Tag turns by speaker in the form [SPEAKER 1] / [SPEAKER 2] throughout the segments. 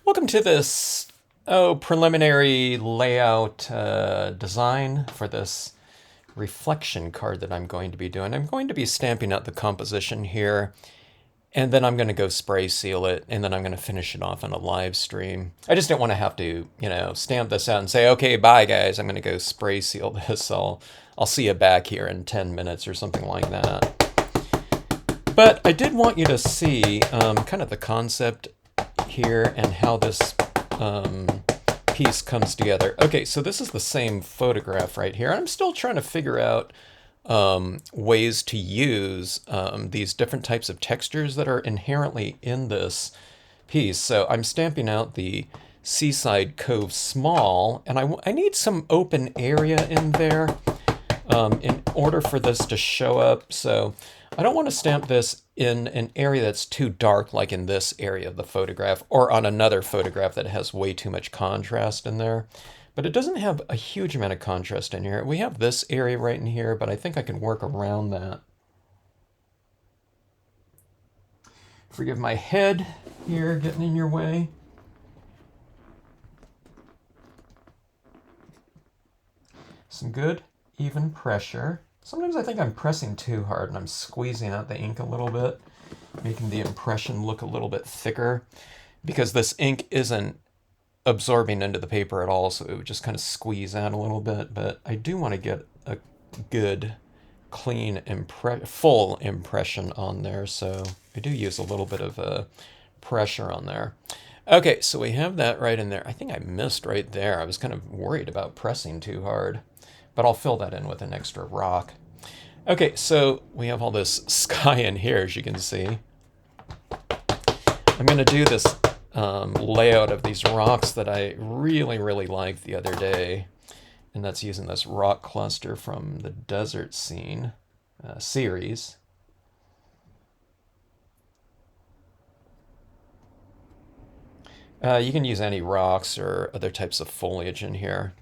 [SPEAKER 1] Welcome to this preliminary layout design for this reflection card that I'm going to be doing. I'm going to be stamping out the composition here, and then I'm going to go spray seal it, and then I'm going to finish it off on a live stream. I just didn't want to have to, stamp this out and say, okay, bye guys, I'm going to go spray seal this. I'll see you back here in 10 minutes or something like that. But I did want you to see kind of the concept here and how this piece comes together. Okay, so this is the same photograph right here. I'm still trying to figure out ways to use these different types of textures that are inherently in this piece. So I'm stamping out the Seaside Cove Small, and I need some open area in there in order for this to show up. So I don't want to stamp this in an area that's too dark, like in this area of the photograph, or on another photograph that has way too much contrast in there. But it doesn't have a huge amount of contrast in here. We have this area right in here, but I think I can work around that. Forgive my head here getting in your way. Some good, even pressure. Sometimes I think I'm pressing too hard and I'm squeezing out the ink a little bit, making the impression look a little bit thicker, because this ink isn't absorbing into the paper at all, so it would just kind of squeeze out a little bit. But I do want to get a good, clean, full impression on there, so I do use a little bit of pressure on there. Okay, so we have that right in there. I think I missed right there. I was kind of worried about pressing too hard, but I'll fill that in with an extra rock. Okay, so we have all this sky in here, as you can see. I'm going to do this layout of these rocks that I really, really liked the other day, and that's using this rock cluster from the Desert Scene series. You can use any rocks or other types of foliage in here.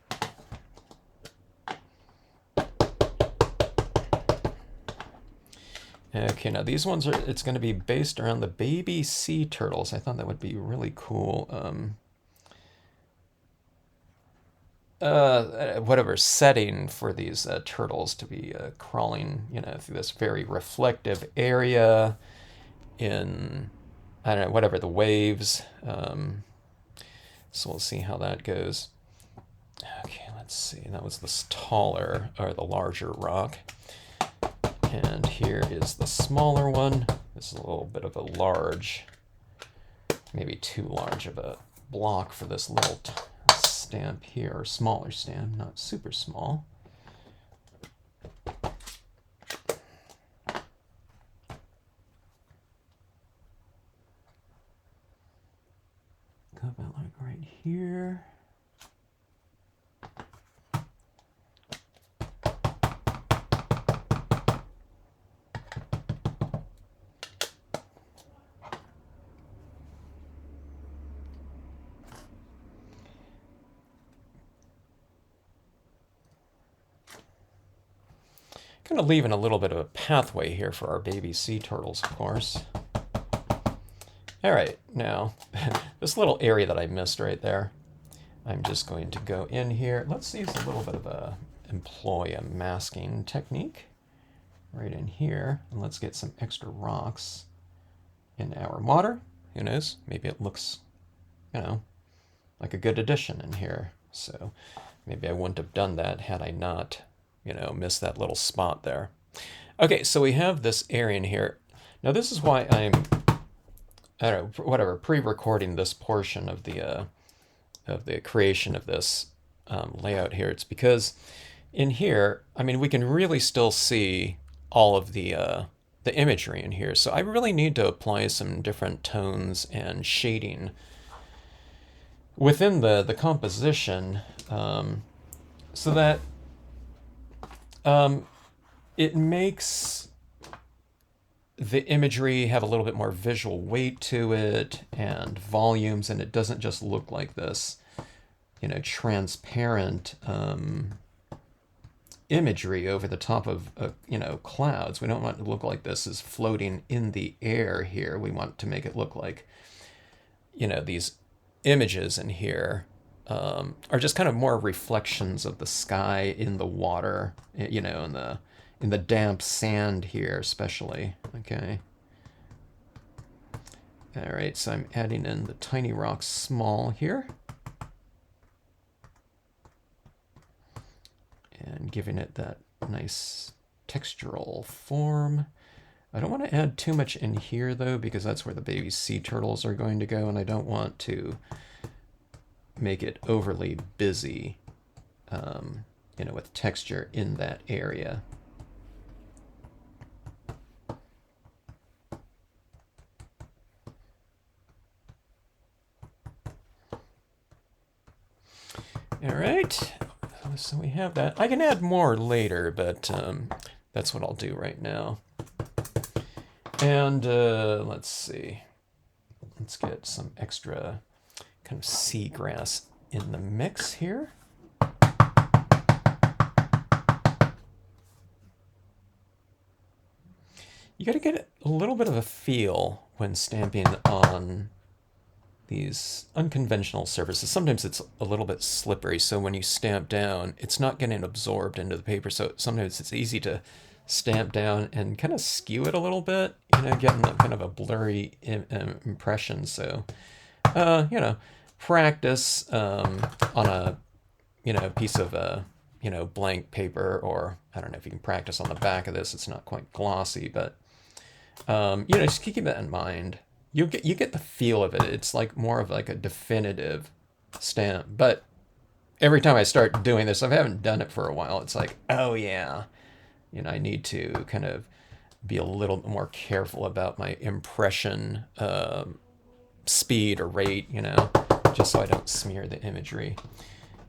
[SPEAKER 1] Okay, now these ones it's going to be based around the baby sea turtles. I thought that would be really cool. Whatever setting for these turtles to be crawling, through this very reflective area in, I don't know, whatever, the waves. So we'll see how that goes. Okay, let's see. That was the taller, or the larger rock. And here is the smaller one. This is a little bit of a large, maybe too large of a block for this little stamp here, or smaller stamp, not super small. Go about like right here. Kind of leaving a little bit of a pathway here for our baby sea turtles, of course. All right, now this little area that I missed right there, I'm just going to go in here. Let's use a little bit of employ a masking technique right in here, and let's get some extra rocks in our water. Who knows? Maybe it looks, like a good addition in here. So maybe I wouldn't have done that had I not miss that little spot there. Okay, so we have this area in here. Now this is why I don't know, whatever, pre-recording this portion of the creation of this layout here. It's because in here, we can really still see all of the imagery in here. So I really need to apply some different tones and shading within the composition, so that it makes the imagery have a little bit more visual weight to it and volumes, and it doesn't just look like this, transparent imagery over the top of, clouds. We don't want it to look like this is floating in the air here. We want to make it look like, these images in here are just kind of more reflections of the sky in the water, you know, in the damp sand here, especially. Okay. All right, so I'm adding in the tiny rock small here. And giving it that nice textural form. I don't want to add too much in here, though, because that's where the baby sea turtles are going to go, and I don't want to make it overly busy, you know, with texture in that area. All right, so we have that. I can add more later, but that's what I'll do right now. And let's see. Let's get some extra kind of seagrass in the mix here. You got to get a little bit of a feel when stamping on these unconventional surfaces. Sometimes it's a little bit slippery, so when you stamp down, it's not getting absorbed into the paper, so sometimes it's easy to stamp down and kind of skew it a little bit, you know, getting that kind of a blurry impression. So, you know, practice on a, you know, piece of, you know, blank paper, or I don't know if you can practice on the back of this. It's not quite glossy, but, you know, just keep that in mind. You get the feel of it. It's like more of like a definitive stamp. But every time I start doing this, I haven't done it for a while. It's like, oh yeah, you know, I need to kind of be a little more careful about my impression speed or rate, you know, just so I don't smear the imagery.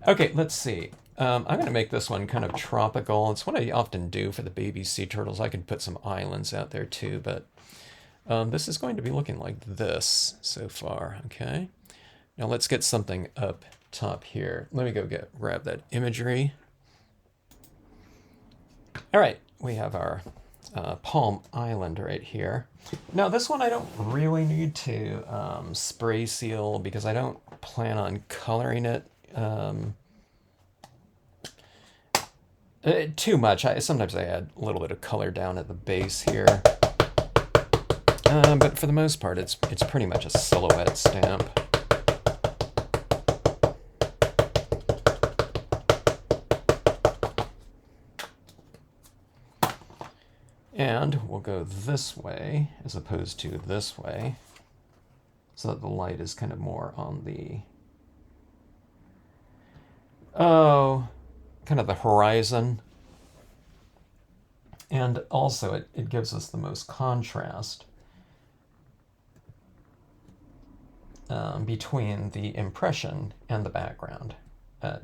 [SPEAKER 1] Okay, let's see. I'm going to make this one kind of tropical. It's what I often do for the baby sea turtles. I can put some islands out there too, but this is going to be looking like this so far, okay? Now let's get something up top here. Let me go grab that imagery. All right, we have our Palm Island right here. Now this one I don't really need to spray seal because I don't plan on coloring it too much. Sometimes I add a little bit of color down at the base here. But for the most part, it's pretty much a silhouette stamp. And we'll go this way as opposed to this way, so that the light is kind of more on the, kind of the horizon. And also it gives us the most contrast between the impression and the background,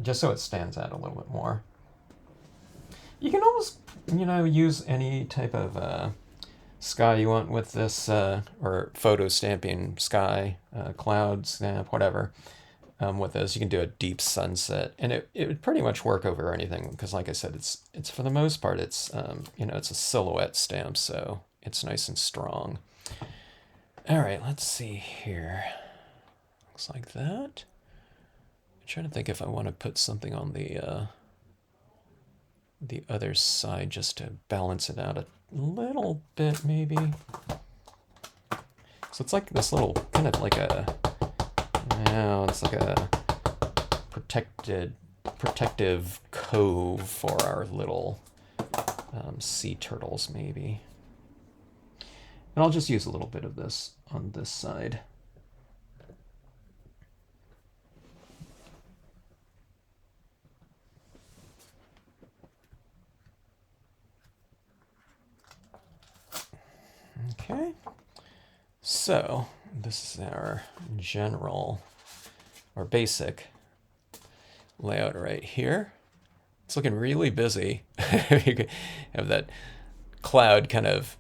[SPEAKER 1] just so it stands out a little bit more. You can almost, you know, use any type of sky you want with this, or photo stamping sky, cloud stamp, whatever. With this, you can do a deep sunset, and it would pretty much work over anything because, like I said, it's for the most part, it's you know, it's a silhouette stamp, so it's nice and strong. All right, let's see here. Looks like that. I'm trying to think if I want to put something on the other side just to balance it out a little bit, maybe. So it's like this little kind of like a, now it's like a protective cove for our little sea turtles, maybe. And I'll just use a little bit of this on this side. Okay, so this is our general or basic layout right here. It's looking really busy. You have that cloud kind of,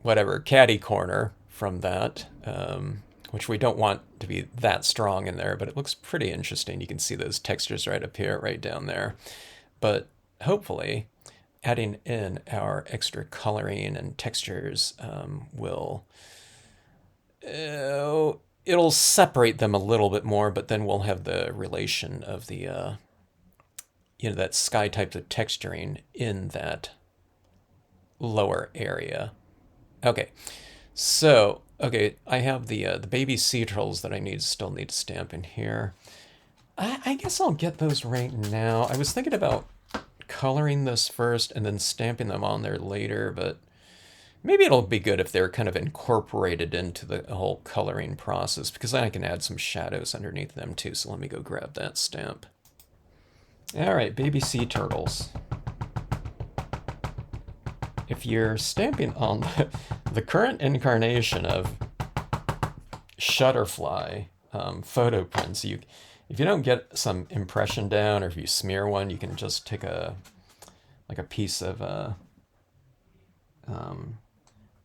[SPEAKER 1] whatever, catty corner from that, which we don't want to be that strong in there, but it looks pretty interesting. You can see those textures right up here, right down there. But hopefully adding in our extra coloring and textures will it'll separate them a little bit more, but then we'll have the relation of the, that sky type of texturing in that lower area. Okay, so, okay, I have the baby sea turtles that still need to stamp in here. I guess I'll get those right now. I was thinking about coloring this first and then stamping them on there later, but maybe it'll be good if they're kind of incorporated into the whole coloring process, because then I can add some shadows underneath them too. So let me go grab that stamp. All right, baby sea turtles. If you're stamping on the current incarnation of Shutterfly photo prints, if you don't get some impression down, or if you smear one, you can just take a piece of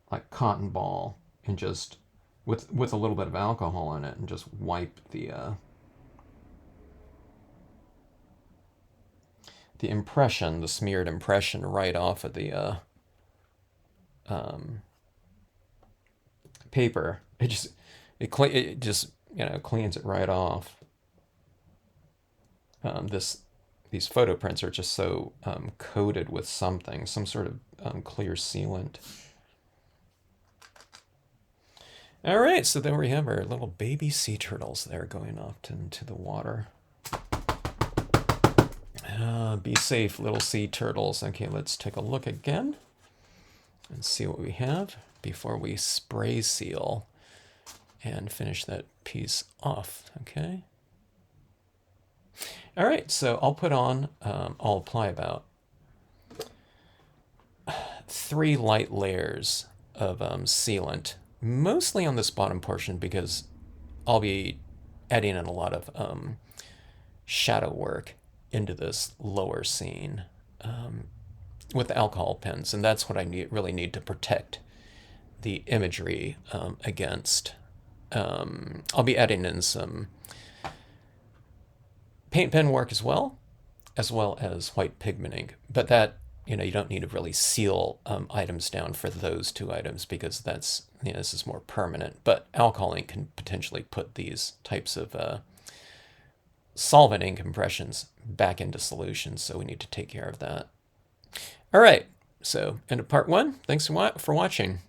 [SPEAKER 1] like cotton ball and just with a little bit of alcohol in it and just wipe the impression, the smeared impression, right off of the paper. It just cleans it right off. These photo prints are just so coated with something, some sort of clear sealant. All right, so there we have our little baby sea turtles there going off into the water. Be safe, little sea turtles. Okay, let's take a look again and see what we have before we spray seal and finish that piece off. Okay. All right, so I'll apply about 3 light layers of sealant, mostly on this bottom portion because I'll be adding in a lot of shadow work into this lower scene with alcohol pens, and that's what I really need to protect the imagery against. I'll be adding in some paint pen work as well as white pigment ink, but that you don't need to really seal items down for those 2 items because that's this is more permanent. But alcohol ink can potentially put these types of solvent ink impressions back into solution, so we need to take care of that. All right, so end of part 1. Thanks for watching.